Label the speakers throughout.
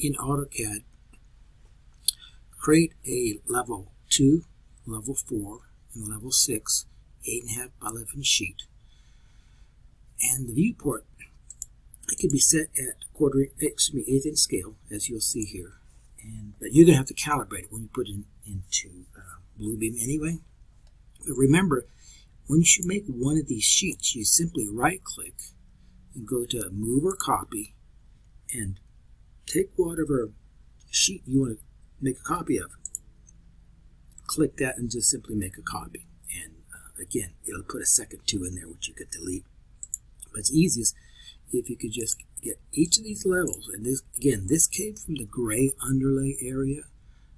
Speaker 1: in AutoCAD, create a level 2, level 4, and level 6, 8.5 by 11 sheet. And the viewport, it can be set at eighth inch scale, as you'll see here. But you're going to have to calibrate it when you put it into Bluebeam anyway. But remember, once you make one of these sheets, you simply right-click and go to Move or Copy, and take whatever sheet you want to make a copy of. Click that and just simply make a copy. And again, it'll put a second 2 in there, which you could delete. But it's easiest if you could just get each of these levels. And this, again, this came from the gray underlay area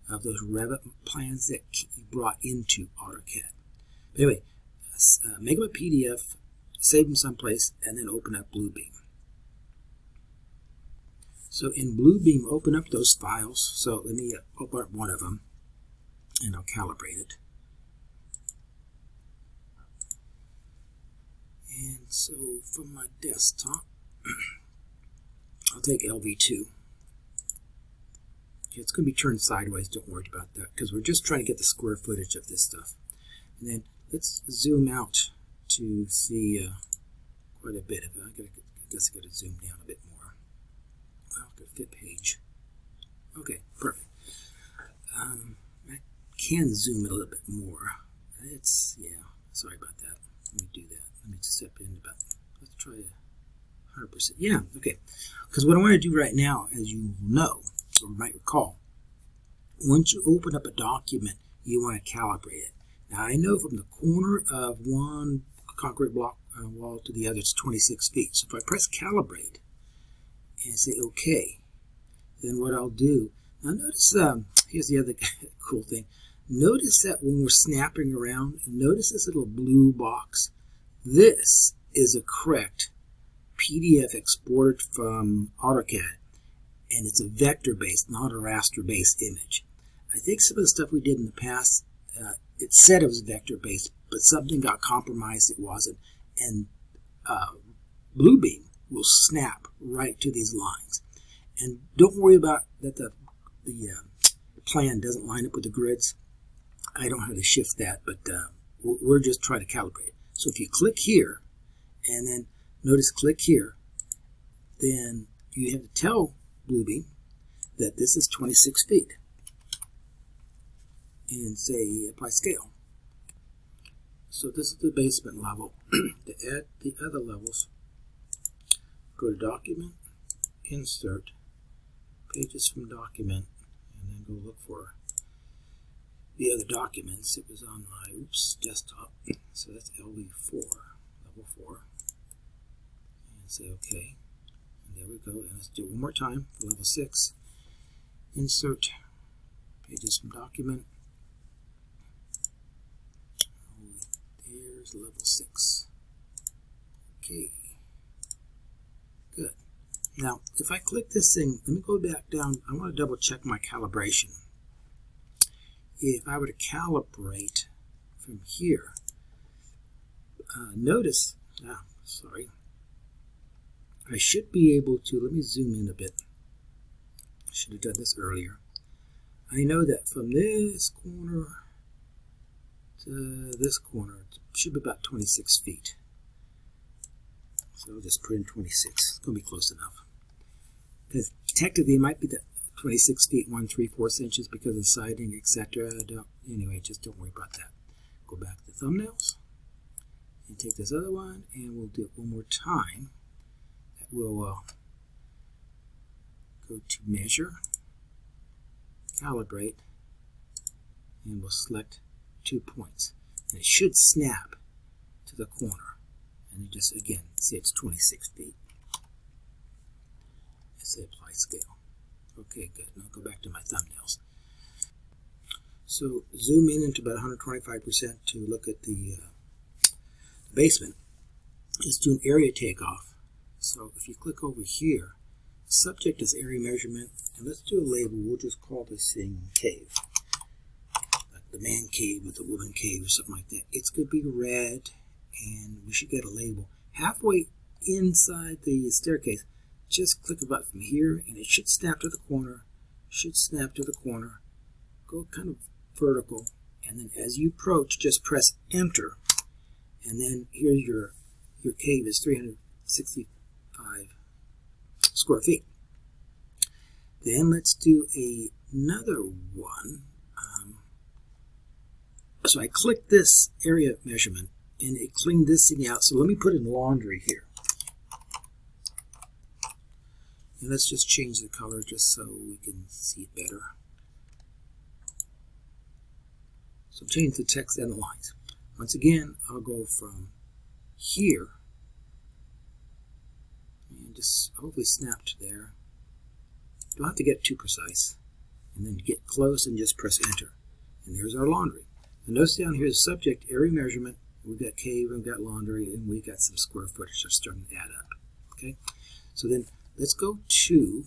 Speaker 1: of those Revit plans that you brought into AutoCAD. But anyway, make them a PDF, save them someplace, and then open up Bluebeam. So in Bluebeam, open up those files. So let me open up one of them, and I'll calibrate it. And so from my desktop, I'll take LV2. It's going to be turned sideways, don't worry about that, because we're just trying to get the square footage of this stuff. And then let's zoom out to see quite a bit of it. I guess I got to zoom down a bit more. Well, I could fit page. Okay, perfect. I can zoom a little bit more. Yeah, sorry about that. Let me do that. Let me step in about, let's try 100%. Yeah, okay. Because what I want to do right now, as you know, or might recall, once you open up a document, you want to calibrate it. Now, I know from the corner of one concrete block wall to the other, it's 26 feet. So if I press calibrate and say OK, then what I'll do, now notice, here's the other cool thing. Notice that when we're snapping around, notice this little blue box. This is a correct PDF exported from AutoCAD, and it's a vector-based, not a raster-based image. I think some of the stuff we did in the past, it said it was vector-based, but something got compromised, it wasn't. And Bluebeam will snap right to these lines. And don't worry about that the plan doesn't line up with the grids. I don't have to shift that, but we're just trying to calibrate it. So if you click here, and then notice click here, then you have to tell Bluebeam that this is 26 feet. And say apply scale. So this is the basement level. To add the other levels, go to Document, Insert, Pages from Document, and then go look for the other documents. It was on my desktop. So that's LV4, level 4. And say OK. And there we go. And let's do it one more time for level 6. Insert, Pages from Document. There's level 6. Okay. Good. Now, if I click this thing, let me go back down. I want to double check my calibration. If I were to calibrate from here, notice, sorry, I should be able to, let me zoom in a bit. I should have done this earlier. I know that from this corner to this corner, it should be about 26 feet. So I'll just put in 26. It's going to be close enough. Because technically it might be that 26 feet, 1 3/4 inches because of the siding, etc. Anyway, just don't worry about that. Go back to the thumbnails and take this other one, and we'll do it one more time. We'll go to Measure, Calibrate, and we'll select 2 points. And it should snap to the corner. And you just, again, see it's 26 feet. I say apply scale. Okay, good. Now go back to my thumbnails. So zoom in into about 125% to look at the basement. Let's do an area takeoff. So if you click over here, subject is area measurement, and let's do a label. We'll just call this thing cave. Like the man cave with the woman cave or something like that. It's going to be red, and we should get a label. Halfway inside the staircase, just click a button from here, and it should snap to the corner. Should snap to the corner. Go kind of vertical, and then as you approach, just press Enter, and then here's your cave is 365 square feet. Then let's do another one. So I click this area measurement, and it cleaned this thing out. So let me put in laundry here. And let's just change the color just so we can see it better. So change the text and the lines. Once again, I'll go from here and just hopefully snap to there. Don't have to get too precise. And then get close and just press Enter. And there's our laundry. And notice down here is subject, area measurement. We've got cave, we've got laundry, and we've got some square footage that's starting to add up. Okay, so then let's go to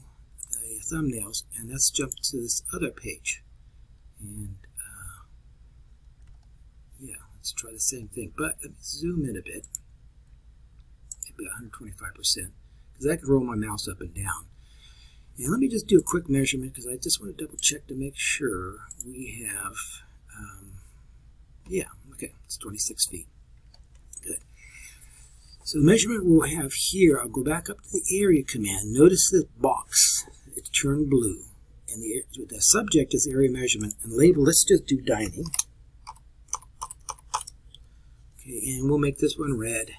Speaker 1: the thumbnails, and let's jump to this other page. And yeah, let's try the same thing, but let me zoom in a bit, maybe 125%, because I can roll my mouse up and down. And let me just do a quick measurement, because I just want to double check to make sure we have, yeah, okay, it's 26 feet. Good. So the measurement we'll have here, I'll go back up to the area command. Notice this box, it's turned blue. And the subject is area measurement. And label, let's just do dining. Okay, and we'll make this one red.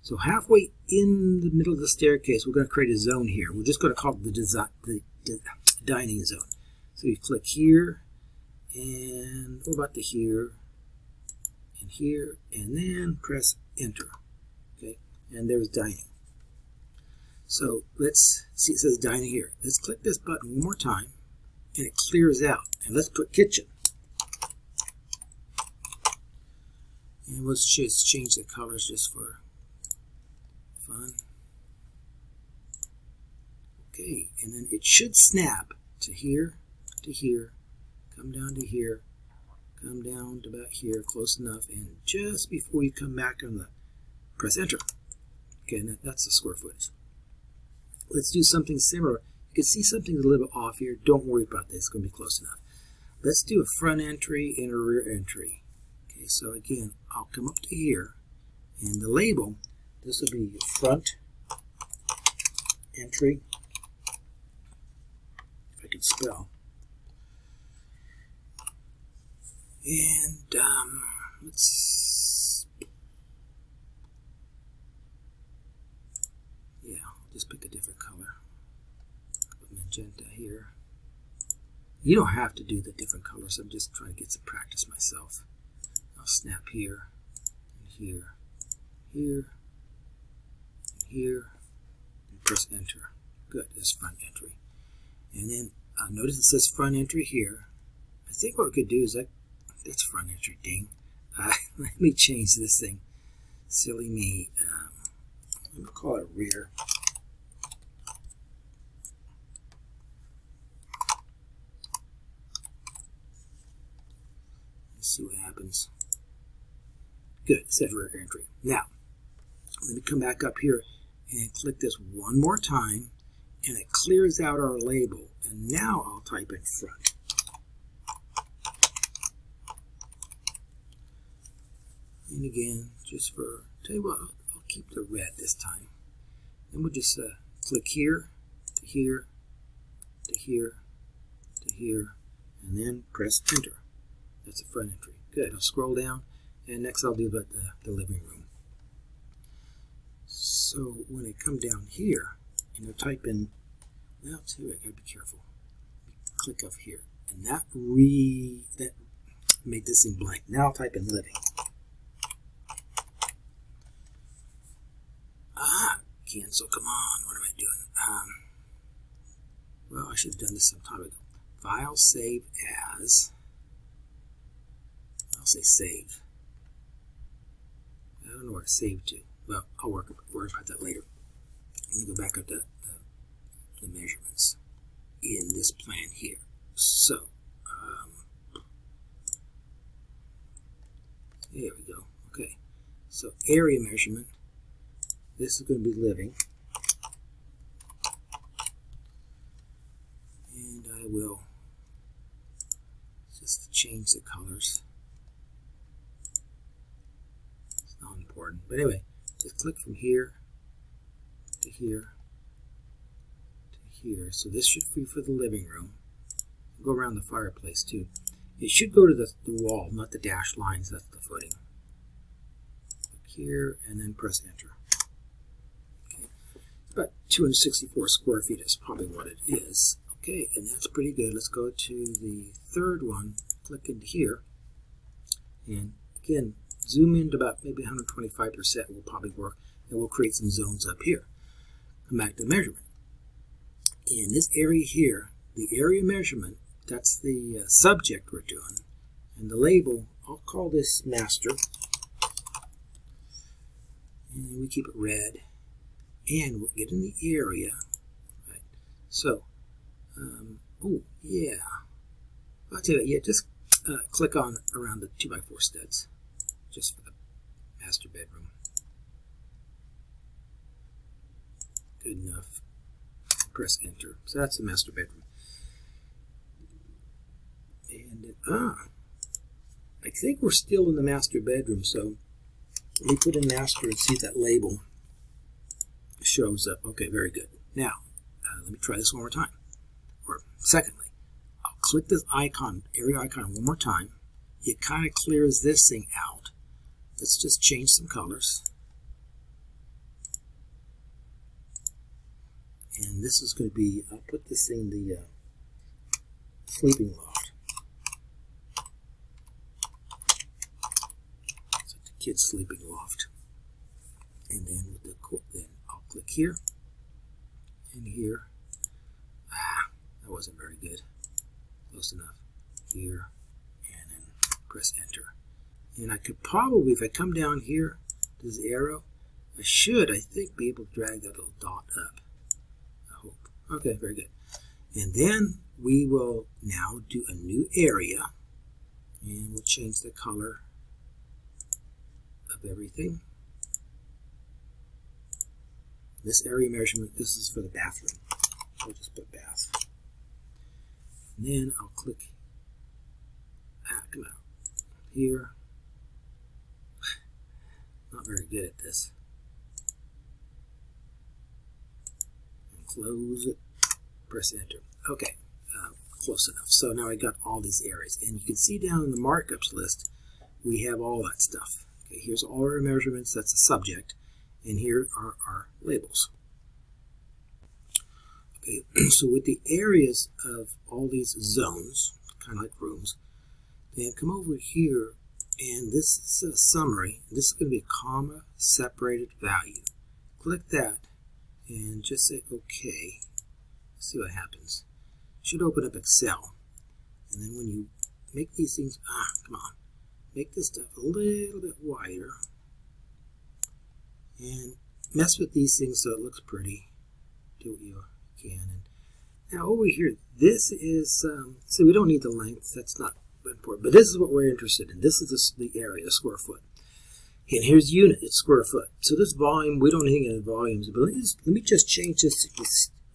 Speaker 1: So halfway in the middle of the staircase, we're going to create a zone here. We're just going to call it the dining zone. So you click here, and what about the here, and here, and then press Enter. Okay, and there's dining. So let's see, it says dining here. Let's click this button one more time, and it clears out. And let's put kitchen. And let's just change the colors just for fun. Okay, and then it should snap to here, come down to here, come down to about here, close enough, and just before you come back on the, press Enter. Okay, and that's the square footage. Let's do something similar. You can see something a little bit off here. Don't worry about this, it's going to be close enough. Let's do a front entry and a rear entry. Okay, so again, I'll come up to here, and the label, this will be front entry, if I can spell. And let's, yeah, I'll just pick a different color. Put magenta here. You don't have to do the different colors. I'm just trying to get some practice myself. I'll snap here, and here, here, and here, and press Enter. Good, this front entry. And then notice it says front entry here. I think what we could do is that's front entry, ding. Let me change this thing. Silly me. I'm going to call it rear. Let's see what happens. Good, it says rear entry. Now, let me come back up here and click this one more time, and it clears out our label. And now I'll type in front. And again, just for, tell you what, I'll keep the red this time. Then we'll just click here, to here, to here, to here, and then press Enter. That's a front entry. Good, I'll scroll down, and next I'll do the living room. So when I come down here, and I type in, well, too, I gotta be careful. Click up here, and that made this thing blank. Now I'll type in living. Cancel, come on, what am I doing? Well, I should have done this some time ago. File, save as, I'll say save. I don't know where to save to. Well, I'll worry about that later. Let me go back up to the measurements in this plan here. So, there we go. Okay, so area measurement. This is going to be living. will just change the colors. It's not important. But anyway, just click from here to here to here. So this should be for the living room. Go around the fireplace too. It should go to the wall, not the dashed lines. That's the footing. Click here and then press enter. Okay. About 264 square feet is probably what it is. Okay, and that's pretty good. Let's go to the third one. Click into here. And again, zoom into about maybe 125% will probably work. And we'll create some zones up here. Come back to the measurement. In this area here, the area measurement, that's the subject we're doing. And the label, I'll call this master. And we keep it red. And we'll get in the area. Right. So, oh, yeah. I'll tell you, yeah, just click on around the 2x4 studs. Just for the master bedroom. Good enough. Press enter. So that's the master bedroom. And I think we're still in the master bedroom, so let me put in master and see if that label shows up. Okay, very good. Now, let me try this one more time. Or secondly, I'll click this icon, area icon one more time. It kind of clears this thing out. Let's just change some colors. And this is going to be, I'll put this in the sleeping loft. So the kid's sleeping loft. And then with the then I'll click here and here. That wasn't very good. Close enough. Here and then press enter. And I could probably, if I come down here to this arrow, I think, be able to drag that little dot up. Okay, very good. And then we will now do a new area, and we'll change the color of everything. This area measurement, this is for the bathroom. I'll just put bath. And then I'll click, come out, here. Not very good at this. Close it, press enter. Okay, close enough. So now I got all these areas, and you can see down in the markups list we have all that stuff. Okay, here's all our measurements, that's the subject, and here are our labels. Okay, so with the areas of all these zones, kind of like rooms, then come over here, and this is a summary. This is going to be a comma separated value. Click that and just say OK. Let's see what happens. It should open up Excel. And then when you make these things, come on, make this stuff a little bit wider and mess with these things so it looks pretty. Do what you can. And now over here, this is, so we don't need the length, that's not important, but this is what we're interested in. This is the area, square foot. And here's unit, it's square foot. So this volume, we don't need any volumes, but let me just change this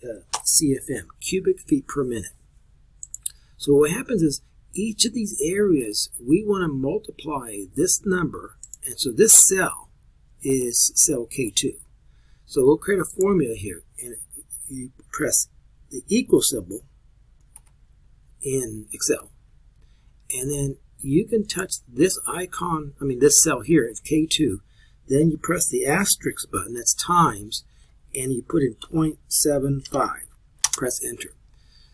Speaker 1: to CFM, cubic feet per minute. So what happens is each of these areas, we want to multiply this number, and so this cell is cell K2. So we'll create a formula here, and you press the equal symbol in Excel, and then you can touch this icon, this cell here, it's K2. Then you press the asterisk button, that's times, and you put in 0.75. Press enter.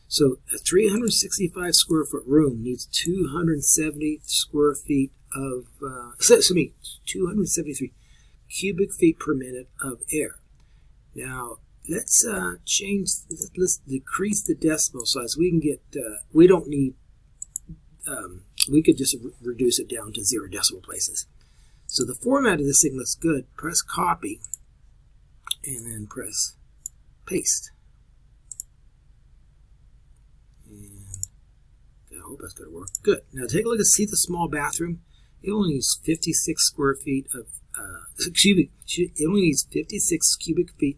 Speaker 1: So a 365 square foot room needs 270 square feet of, 273 cubic feet per minute of air. Now, let's let's decrease the decimal size. We can get, we don't need, we could just reduce it down to 0 decimal places. So the format of this thing looks good. Press copy and then press paste. And I hope that's going to work. Good. Now take a look and see the small bathroom. It only needs 56 square feet of it only needs 56 cubic feet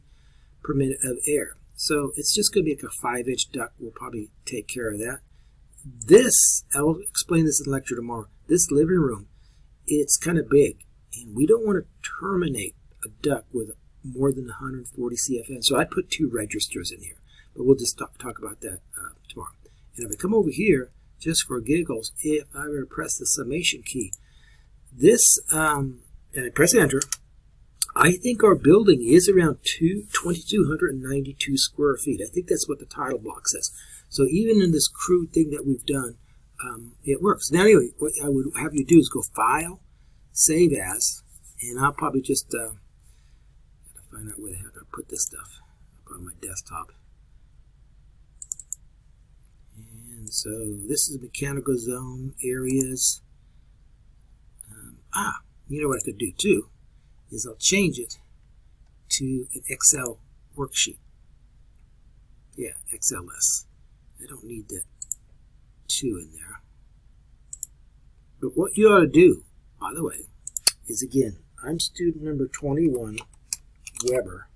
Speaker 1: per minute of air. So it's just going to be like a 5-inch duct. We'll probably take care of that. This, I will explain this in the lecture tomorrow. This living room, it's kind of big, and we don't want to terminate a duct with more than 140 CFM. So I put 2 registers in here, but we'll just talk about that tomorrow. And if I come over here, just for giggles, if I were to press the summation key, this, and I press enter, I think our building is around 2,292 square feet. I think that's what the title block says. So even in this crude thing that we've done, it works. Now anyway, what I would have you do is go File, Save As, and I'll probably just find out where the heck I put this stuff. I'll put it on my desktop. And so this is mechanical zone areas. You know what I could do too is I'll change it to an Excel worksheet. Yeah, XLS. I don't need that 2 in there. But what you ought to do, by the way, is again, I'm student number 21, Weber,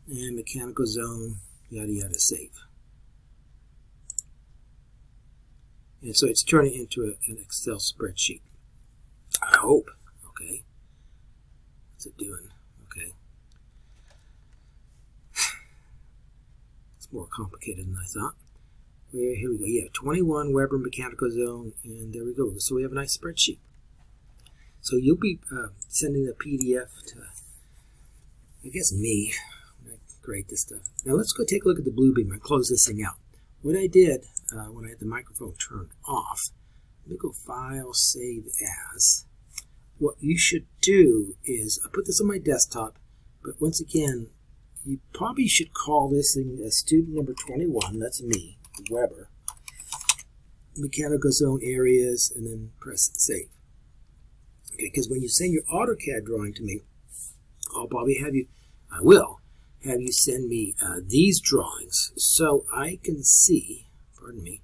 Speaker 1: and mechanical zone, yada yada, save. And so it's turning into an Excel spreadsheet. I hope. Okay. What's it doing? Okay. It's more complicated than I thought. Here we go. Yeah, 21 Weber mechanical zone, and there we go. So we have a nice spreadsheet. So you'll be sending a PDF to, I guess, me when I grade this stuff. Now let's go take a look at the Bluebeam and close this thing out. What I did when I had the microphone turned off, let me go File, Save As. What you should do is, I put this on my desktop, but once again, you probably should call this thing student number 21, that's me, Weber, mechanical zone areas, and then press save. Okay, because when you send your AutoCAD drawing to me, I'll probably have you, I will have you send me these drawings so I can see, pardon me,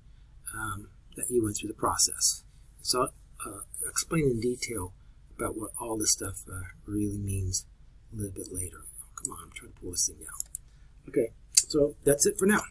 Speaker 1: that you went through the process. So I'll explain in detail about what all this stuff really means a little bit later. Oh, come on, I'm trying to pull this thing down. Okay, so that's it for now.